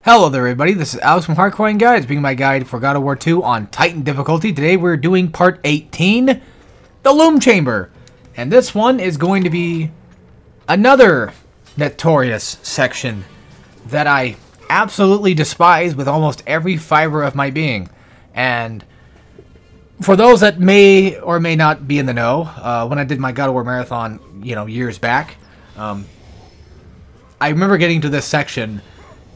Hello there everybody, this is Alex from Hardcoring Guides, being my guide for God of War 2 on Titan difficulty. Today we're doing part 18, the Loom Chamber. And this one is going to be another notorious section that I absolutely despise with almost every fiber of my being. And for those that may or may not be in the know, when I did my God of War marathon, years back, I remember getting to this section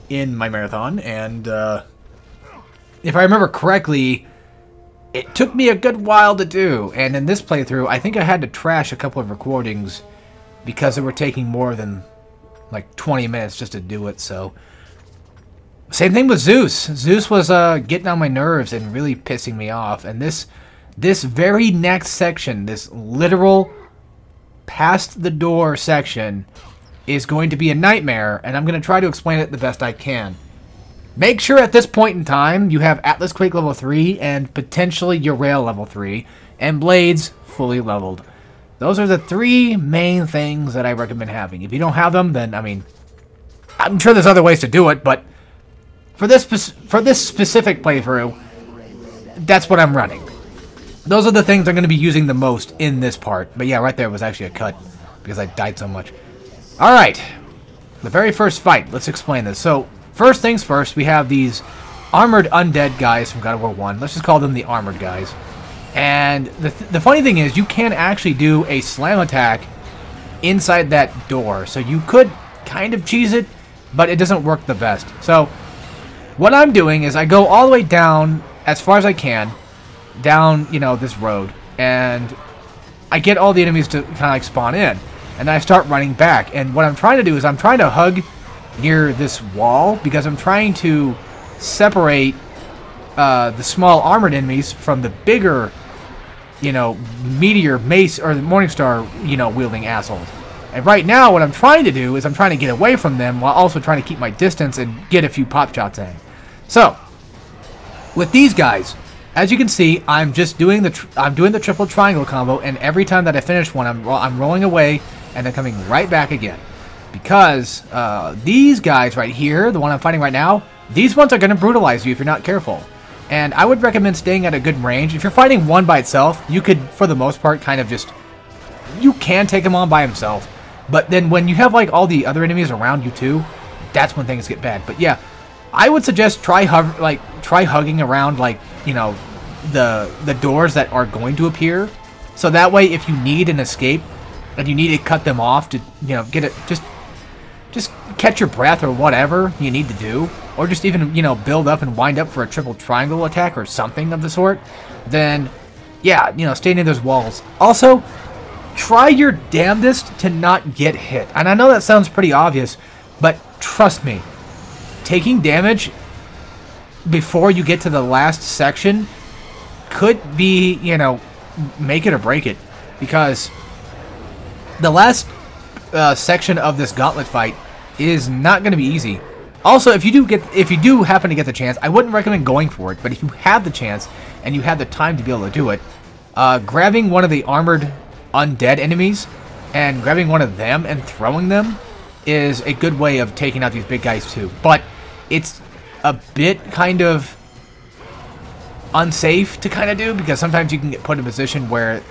in my marathon, and if I remember correctly, it took me a good while to do. And in this playthrough, I think I had to trash a couple of recordings because they were taking more than like 20 minutes just to do it. So same thing with Zeus. Zeus was getting on my nerves and really pissing me off. And this very next section, this literal past the door section, is going to be a nightmare, and I'm going to try to explain it the best I can. Make sure at this point in time you have Atlas Quake level 3 and potentially your Rail level 3 and Blades fully leveled. Those are the three main things that I recommend having. If you don't have them, then, I'm sure there's other ways to do it, but for this specific playthrough, that's what I'm running. Those are the things I'm going to be using the most in this part. But yeah, right there was actually a cut because I died so much. Alright, the very first fight, let's explain this. So, first things first, we have these armored undead guys from God of War 1. Let's just call them the armored guys. And the funny thing is, you can actually do a slam attack inside that door. So you could kind of cheese it, but it doesn't work the best. So, what I'm doing is I go all the way down, as far as I can, down, this road. And I get all the enemies to kind of like spawn in. And then I start running back. And what I'm trying to do is I'm trying to hug near this wall because I'm trying to separate the small armored enemies from the bigger, meteor, mace, or the Morningstar, wielding assholes. And right now what I'm trying to do is I'm trying to get away from them while also trying to keep my distance and get a few pop shots in. So, with these guys, as you can see, I'm just doing the triple triangle combo, and every time that I finish one, I'm rolling away and then coming right back again. Because these guys right here, the one I'm fighting right now, these ones are going to brutalize you if you're not careful. And I would recommend staying at a good range. If you're fighting one by itself, you could, for the most part, kind of just... You can take him on by himself. But then when you have like all the other enemies around you too, that's when things get bad. But yeah, I would suggest try hugging around the doors that are going to appear. So that way, if you need an escape, and you need to cut them off to, get it, just catch your breath or whatever you need to do, or just even, build up and wind up for a triple triangle attack or something of the sort, then, yeah, stay near those walls. Also, try your damnedest to not get hit. And I know that sounds pretty obvious, but trust me, taking damage before you get to the last section could be, make it or break it, because the last section of this gauntlet fight is not going to be easy. Also, if you do happen to get the chance, I wouldn't recommend going for it, but if you have the chance and you have the time to be able to do it, grabbing one of the armored undead enemies and grabbing one of them and throwing them is a good way of taking out these big guys too. But it's a bit kind of unsafe to kind of do, because sometimes you can get put in a position where,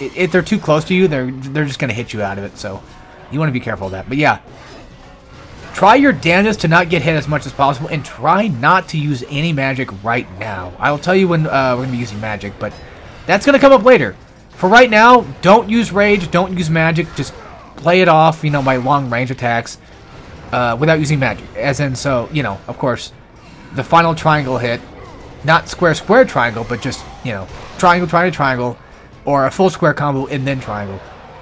if they're too close to you, they're just going to hit you out of it, so you want to be careful of that. But yeah, try your damnedest to not get hit as much as possible, and try not to use any magic right now. I will tell you when we're going to be using magic, but that's going to come up later. For right now, don't use rage, don't use magic, just play it off, by long range attacks without using magic. As in, so, of course, the final triangle hit, not square triangle, but just, triangle, triangle, or a full square combo and then triangle.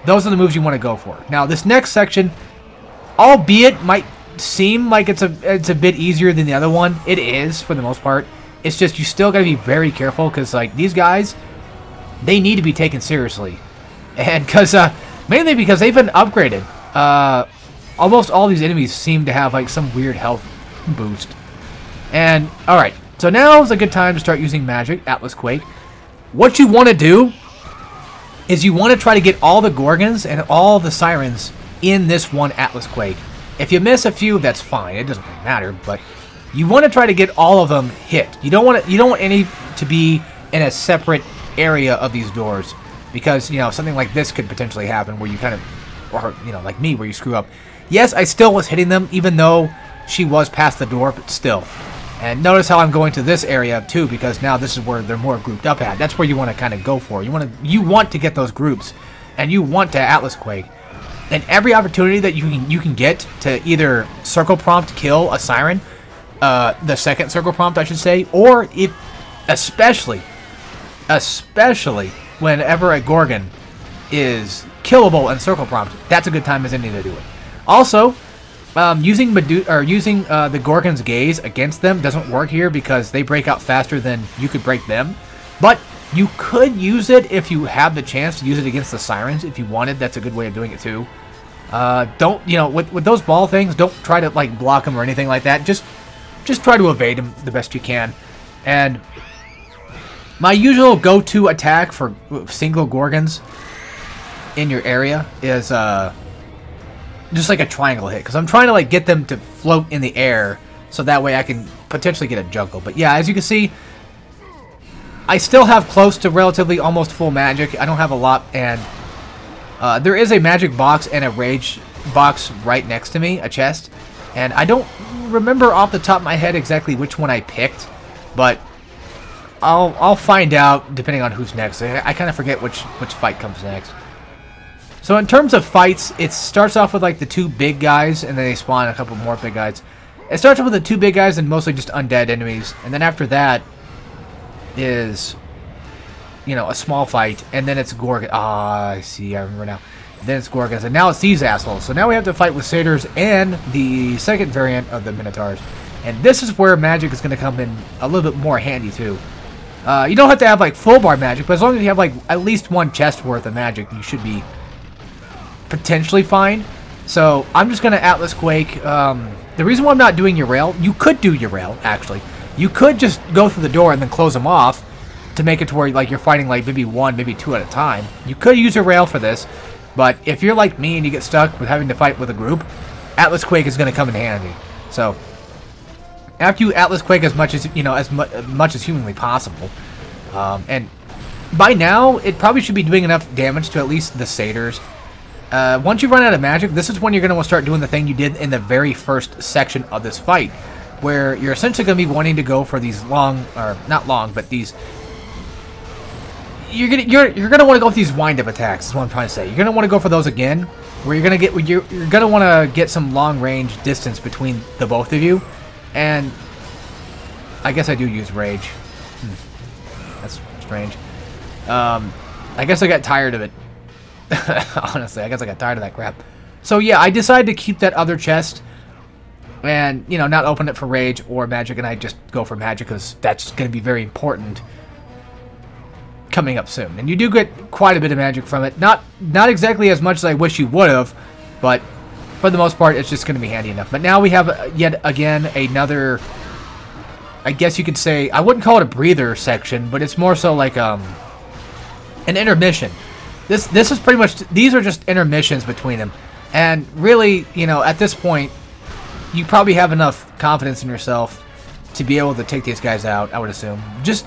Those are the moves you want to go for. Now, this next section, albeit might seem like it's a bit easier than the other one, it is for the most part. It's just you still got to be very careful, because like these guys, they need to be taken seriously, and mainly because they've been upgraded. Almost all these enemies seem to have like some weird health boost. And all right. So now is a good time to start using magic, Atlas Quake. What you want to do is you want to try to get all the Gorgons and all the Sirens in this one Atlas Quake. If you miss a few, that's fine. It doesn't really matter, but you want to try to get all of them hit. You don't want any to be in a separate area of these doors, because, you know, something like this could potentially happen where you kind of, or, you know, like me, where you screw up. Yes, I still was hitting them, even though she was past the door, but still. And notice how I'm going to this area too, because now this is where they're more grouped up at. That's where you want to kind of go for. You want to get those groups, and you want to Atlas Quake. And every opportunity that you can get to either circle prompt kill a siren, the second circle prompt I should say, or if especially whenever a Gorgon is killable and circle prompt, that's a good time as any to do it. Also, using the Gorgon's gaze against them doesn't work here because they break out faster than you could break them. But you could use it if you have the chance to use it against the sirens if you wanted. That's a good way of doing it too. Don't, you know, with those ball things, don't try to like block them or anything like that. Just try to evade them the best you can. And my usual go-to attack for single Gorgons in your area is just like a triangle hit, because I'm trying to like get them to float in the air so that way I can potentially get a juggle. But yeah, as you can see, I still have close to relatively almost full magic. I don't have a lot, and there is a magic box and a rage box right next to me, a chest, and I don't remember off the top of my head exactly which one I picked, but I'll find out depending on who's next. I kind of forget which fight comes next. So in terms of fights, it starts off with like the two big guys, and then they spawn a couple more big guys. It starts off with the two big guys and mostly just undead enemies, and then after that is, you know, a small fight, and then it's Gorgon. Ah, I see, I remember now. Then it's Gorgons, and now it's these assholes. So now we have to fight with Satyrs and the second variant of the Minotaurs. And this is where magic is going to come in a little bit more handy too. You don't have to have like full bar magic, but as long as you have like at least one chest worth of magic, you should be potentially fine. So I'm just going to Atlas Quake. The reason why I'm not doing your rail, you could do your rail actually. You could just go through the door and then close them off to make it to where like you're fighting like maybe one, maybe two at a time. You could use a rail for this, but if you're like me and you get stuck with having to fight with a group, Atlas Quake is going to come in handy. So after you Atlas Quake as much as, you know, as much as humanly possible, and by now it probably should be doing enough damage to at least the Satyrs. Once you run out of magic, this is when you're going to start doing the thing you did in the very first section of this fight, where you're essentially going to be wanting to go for these long, or not long, but these. You're gonna want to go for these wind-up attacks. Is what I'm trying to say. You're gonna want to go for those again, where you're gonna want to get some long-range distance between the both of you, and I guess I do use rage. That's strange. I guess I got tired of it. Honestly, I guess I got tired of that crap. So yeah, I decided to keep that other chest and, you know, not open it for rage or magic, and I just go for magic because that's going to be very important coming up soon. And you do get quite a bit of magic from it. Not exactly as much as I wish you would have, but for the most part, it's just going to be handy enough. But now we have yet again another, I guess you could say, I wouldn't call it a breather section, but it's more so like an intermission. This is pretty much, these are just intermissions between them. And really, you know, at this point, you probably have enough confidence in yourself to be able to take these guys out, I would assume. Just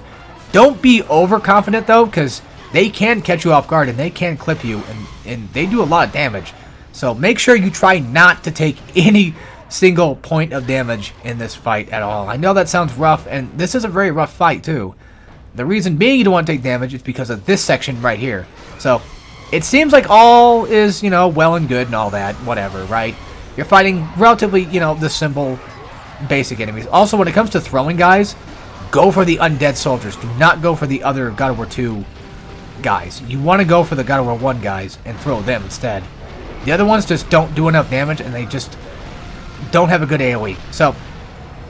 don't be overconfident, though, because they can catch you off guard, and they can clip you, and they do a lot of damage. So make sure you try not to take any single point of damage in this fight at all. I know that sounds rough, and this is a very rough fight, too. The reason being you don't want to take damage is because of this section right here. So it seems like all is, you know, well and good and all that, whatever, right? You're fighting relatively, you know, the simple, basic enemies. Also, when it comes to throwing guys, go for the undead soldiers. Do not go for the other God of War 2 guys. You want to go for the God of War 1 guys and throw them instead. The other ones just don't do enough damage, and they just don't have a good AoE. So,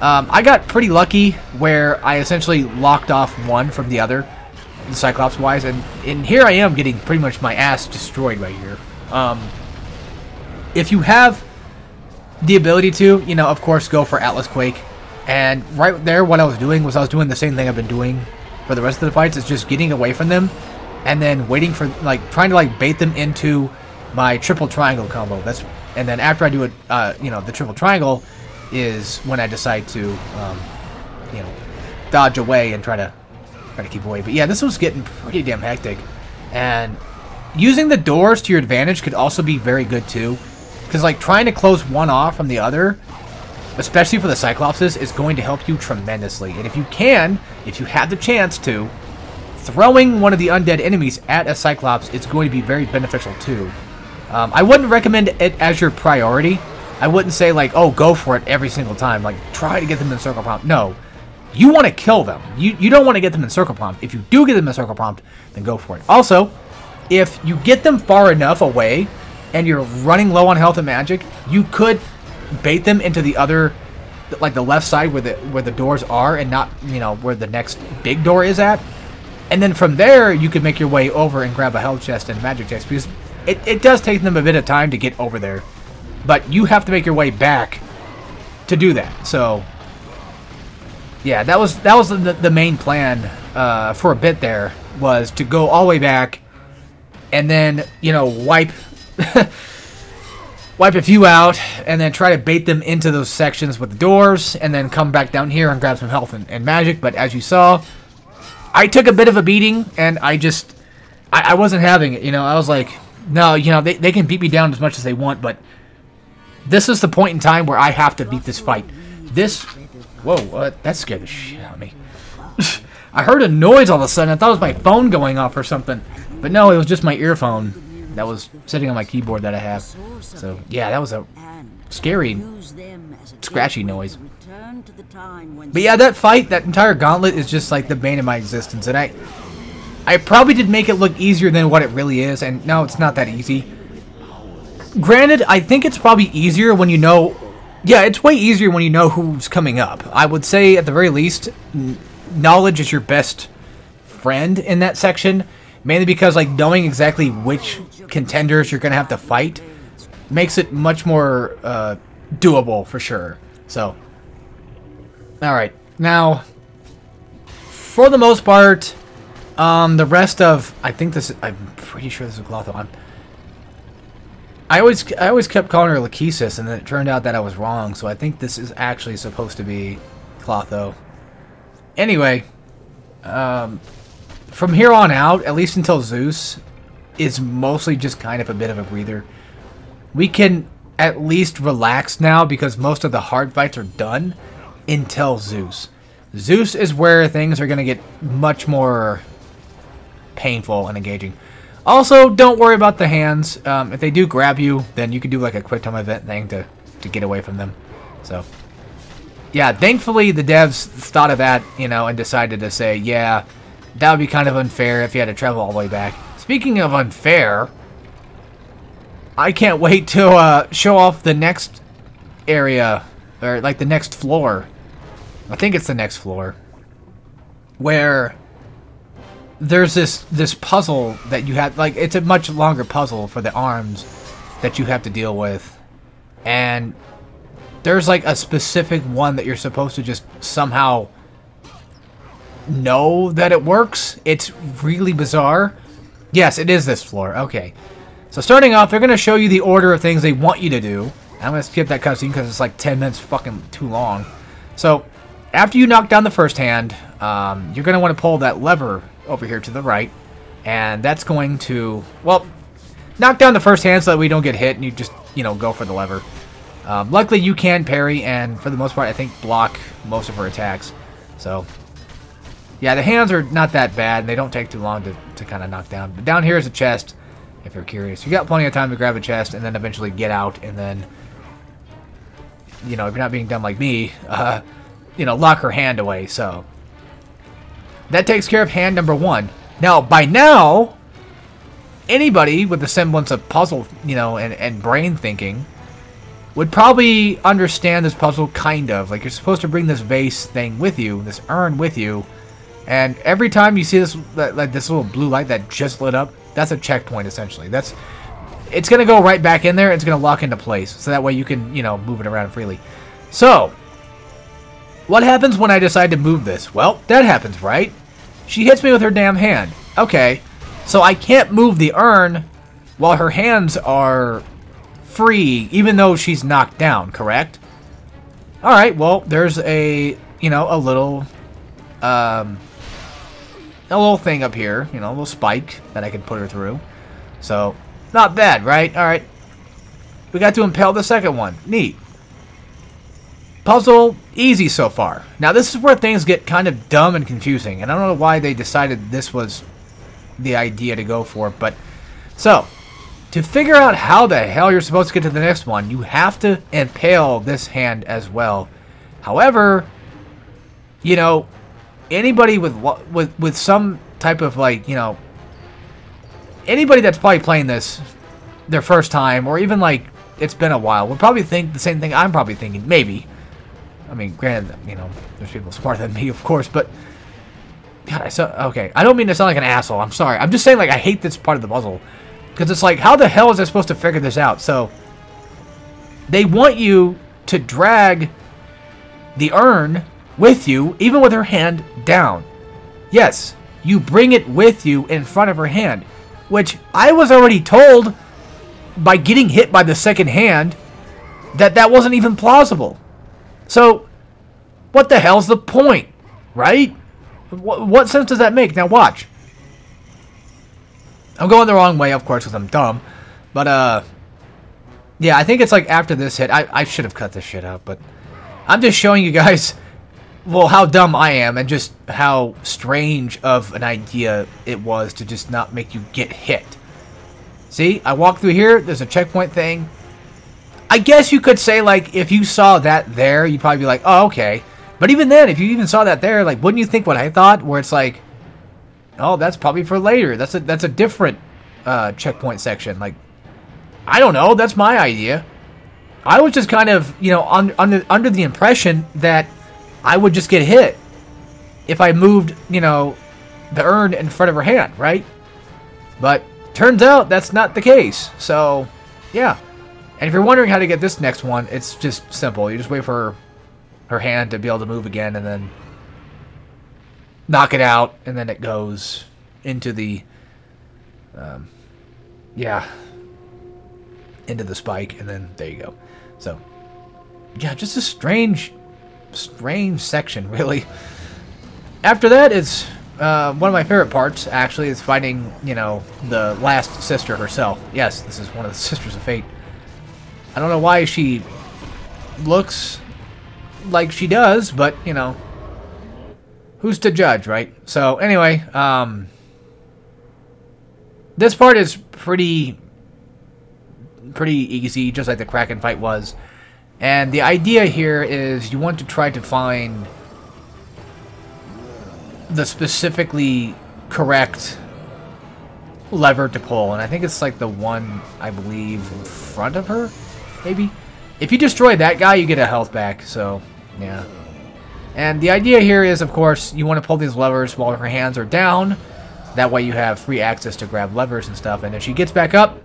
I got pretty lucky where I essentially locked off one from the other, Cyclops-wise, and here I am getting pretty much my ass destroyed right here. If you have the ability to, you know, of course, go for Atlas Quake. And right there, what I was doing was I was doing the same thing I've been doing for the rest of the fights. Is just getting away from them and then waiting for, like, trying to, like, bait them into my triple triangle combo. And then after I do it, you know, the triple triangle, is when I decide to, you know, dodge away and try to keep away. But yeah, this was getting pretty damn hectic. And using the doors to your advantage could also be very good too. Because like trying to close one off from the other, especially for the Cyclopses, is going to help you tremendously. And if you can, if you have the chance to, throwing one of the undead enemies at a Cyclops is going to be very beneficial too. I wouldn't recommend it as your priority. I wouldn't say like, oh, go for it every single time. Like, try to get them in circle prompt. No. You want to kill them. You don't want to get them in circle prompt. If you do get them in circle prompt, then go for it. Also, if you get them far enough away and you're running low on health and magic, you could bait them into the other, like the left side where the doors are and not, you know, where the next big door is at. And then from there, you could make your way over and grab a health chest and magic chest, because it does take them a bit of time to get over there. But you have to make your way back to do that. So, yeah, that was the main plan for a bit there, was to go all the way back and then, you know, wipe a few out and then try to bait them into those sections with the doors and then come back down here and grab some health and magic. But as you saw, I took a bit of a beating, and I wasn't having it, you know. I was like, no, you know, they can beat me down as much as they want, but this is the point in time where I have to beat this fight. Whoa, that scared the shit out of me. I heard a noise all of a sudden. I thought it was my phone going off or something, but no, it was just my earphone that was sitting on my keyboard that I have. So, yeah, that was a scary, scratchy noise. But yeah, that fight, that entire gauntlet is just like the bane of my existence. And I probably did make it look easier than what it really is. And no, it's not that easy. Granted, I think it's probably easier when you know... Yeah, it's way easier when you know who's coming up. I would say, at the very least, knowledge is your best friend in that section. Mainly because, like, knowing exactly which contenders you're going to have to fight makes it much more doable, for sure. So, alright. Now, for the most part, the rest of... I'm pretty sure this is Glotho. I always kept calling her Lachesis, and then it turned out that I was wrong, so I think this is actually supposed to be Clotho. Anyway, from here on out, at least until Zeus, is mostly just kind of a bit of a breather. We can at least relax now, because most of the hard fights are done until Zeus. Zeus is where things are going to get much more painful and engaging. Also, don't worry about the hands. If they do grab you, then you can do like a quick time event thing to get away from them. So, yeah, thankfully the devs thought of that, you know, and decided to say, yeah, that would be kind of unfair if you had to travel all the way back. Speaking of unfair, I can't wait to show off the next area, or like the next floor. I think it's the next floor, where there's this puzzle that you have, like, it's a much longer puzzle for the arms that you have to deal with, and there's like a specific one that you're supposed to just somehow know that it works. It's really bizarre. Yes, it is this floor. Okay, so starting off, they're going to show you the order of things they want you to do. I'm going to skip that cutscene because it's like 10 minutes fucking too long. So after you knock down the first hand, you're going to want to pull that lever over here to the right, and that's going to, well, knock down the first hand so that we don't get hit, and you just, you know, go for the lever. Luckily, you can parry, and for the most part, I think block most of her attacks. So, yeah, the hands are not that bad, and they don't take too long to kind of knock down. But down here is a chest, if you're curious. You got plenty of time to grab a chest, and then eventually get out, and then, you know, if you're not being dumb like me, you know, lock her hand away, so that takes care of hand number one. Now, by now, anybody with the semblance of puzzle, you know, and brain thinking would probably understand this puzzle, kind of. Like, you're supposed to bring this vase thing with you, this urn with you, and every time you see this, like this little blue light that just lit up, that's a checkpoint, essentially. It's going to go right back in there, and it's going to lock into place, so that way you can, you know, move it around freely. So, what happens when I decide to move this? Well, that happens, right? She hits me with her damn hand. Okay, so I can't move the urn while her hands are free, even though she's knocked down, correct? Alright, well, there's a, you know, a little thing up here. You know, a little spike that I can put her through. So, not bad, right? Alright. We got to impale the second one. Neat. Puzzle, easy so far. Now, this is where things get kind of dumb and confusing. And I don't know why they decided this was the idea to go for. But, so, to figure out how the hell you're supposed to get to the next one, you have to impale this hand as well. However, you know, anybody with some type of, like, you know, anybody that's probably playing this their first time, or even, like, it's been a while, will probably think the same thing I'm probably thinking. Maybe. I mean, granted, you know, there's people smarter than me, of course, but God, okay. I don't mean to sound like an asshole. I'm sorry. I'm just saying, like, I hate this part of the puzzle. Because it's like, how the hell is I supposed to figure this out? So, they want you to drag the urn with you, even with her hand down. Yes, you bring it with you in front of her hand. Which, I was already told by getting hit by the second hand that that wasn't even plausible. So, what the hell's the point? Right? What sense does that make? Now watch. I'm going the wrong way, of course, because I'm dumb. But, yeah, I think it's like after this hit. I should have cut this shit out, but I'm just showing you guys, well, how dumb I am and just how strange of an idea it was to just not make you get hit. See, I walk through here. There's a checkpoint thing. I guess you could say, like, if you saw that there, you'd probably be like, oh, okay. But even then, if you even saw that there, like, wouldn't you think what I thought? Where it's like, oh, that's probably for later. That's a different checkpoint section. Like, I don't know. That's my idea. I was just kind of, you know, under the impression that I would just get hit if I moved, you know, the urn in front of her hand, right? But turns out that's not the case. So, yeah. And if you're wondering how to get this next one, it's just simple. You just wait for her hand to be able to move again, and then knock it out, and then it goes into the, yeah, into the spike, and then there you go. So, yeah, just a strange section, really. After that, it's one of my favorite parts, actually, is fighting, you know, the last sister herself. Yes, this is one of the Sisters of Fate. I don't know why she looks like she does, but, you know, who's to judge, right? So, anyway, this part is pretty easy, just like the Kraken fight was. And the idea here is you want to try to find the specifically correct lever to pull. And I think it's like the one, I believe, in front of her, maybe? If you destroy that guy, you get a health back, so, yeah. And the idea here is, of course, you want to pull these levers while her hands are down. That way you have free access to grab levers and stuff. And if she gets back up,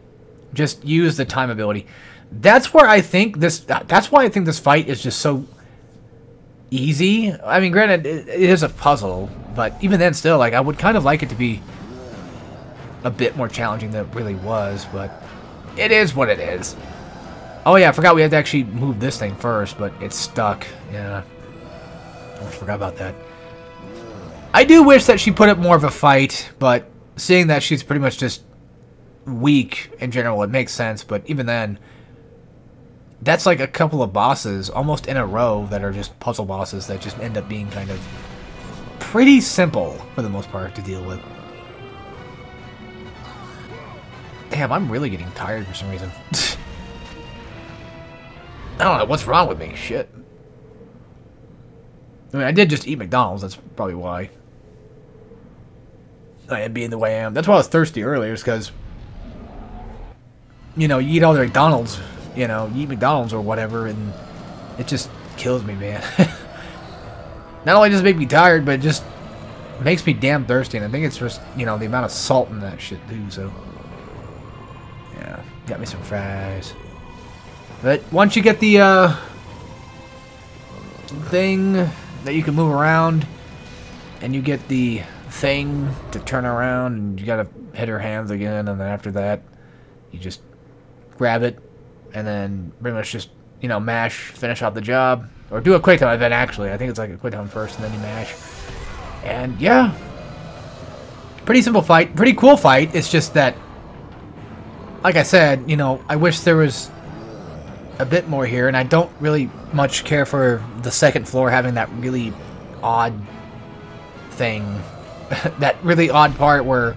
just use the time ability. That's where I think this... That's why I think this fight is just so easy. I mean, granted, it is a puzzle. But even then, still, like, I would kind of like it to be a bit more challenging than it really was. But it is what it is. Oh, yeah, I forgot we had to actually move this thing first. But it's stuck. Yeah. I forgot about that. I do wish that she put up more of a fight, but seeing that she's pretty much just weak in general, it makes sense. But even then, that's like a couple of bosses almost in a row that are just puzzle bosses that just end up being kind of pretty simple for the most part to deal with. Damn, I'm really getting tired for some reason. I don't know what's wrong with me. Shit. I mean, I did just eat McDonald's. That's probably why I am being the way I am. That's why I was thirsty earlier, is because, you know, you eat all the McDonald's, you know, you eat McDonald's or whatever, and it just kills me, man. Not only does it make me tired, but it just makes me damn thirsty, and I think it's just, you know, the amount of salt in that shit, too, so. Yeah, got me some fries. But once you get the, thing that you can move around, and you get the thing to turn around, and you gotta hit her hands again, and then after that, you just grab it, and then pretty much just, you know, mash, finish out the job, Or do a quick time event, actually. I think it's like a quick time first, and then you mash. And, yeah. Pretty simple fight. Pretty cool fight. It's just that, like I said, you know, I wish there was a bit more here, and I don't really much care for the second floor having that really odd thing. That really odd part where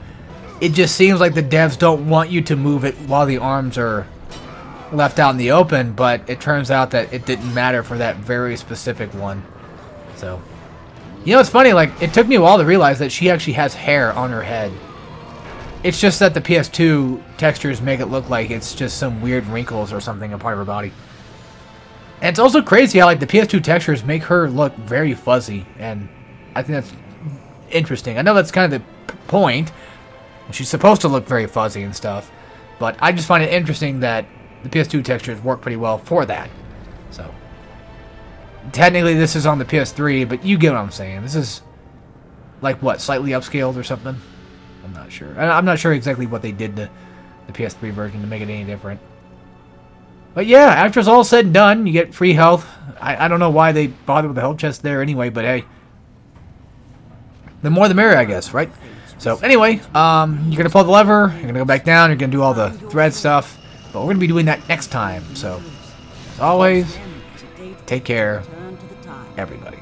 it just seems like the devs don't want you to move it while the arms are left out in the open, but it turns out that it didn't matter for that very specific one. So, you know, it's funny, like, it took me a while to realize that she actually has hair on her head. It's just that the PS2 textures make it look like it's just some weird wrinkles or something a part of her body. And it's also crazy how, like, the PS2 textures make her look very fuzzy, and I think that's interesting. I know that's kind of the point. She's supposed to look very fuzzy and stuff, but I just find it interesting that the PS2 textures work pretty well for that. So, technically this is on the PS3, but you get what I'm saying. This is, like, what, slightly upscaled or something? I'm not sure. I'm not sure exactly what they did to the PS3 version to make it any different. But yeah, after it's all said and done, you get free health. I don't know why they bothered with the health chest there anyway, but hey. The more the merrier, I guess, right? So anyway, you're going to pull the lever, you're going to go back down, you're going to do all the thread stuff. But we're going to be doing that next time. So, as always, take care, everybody.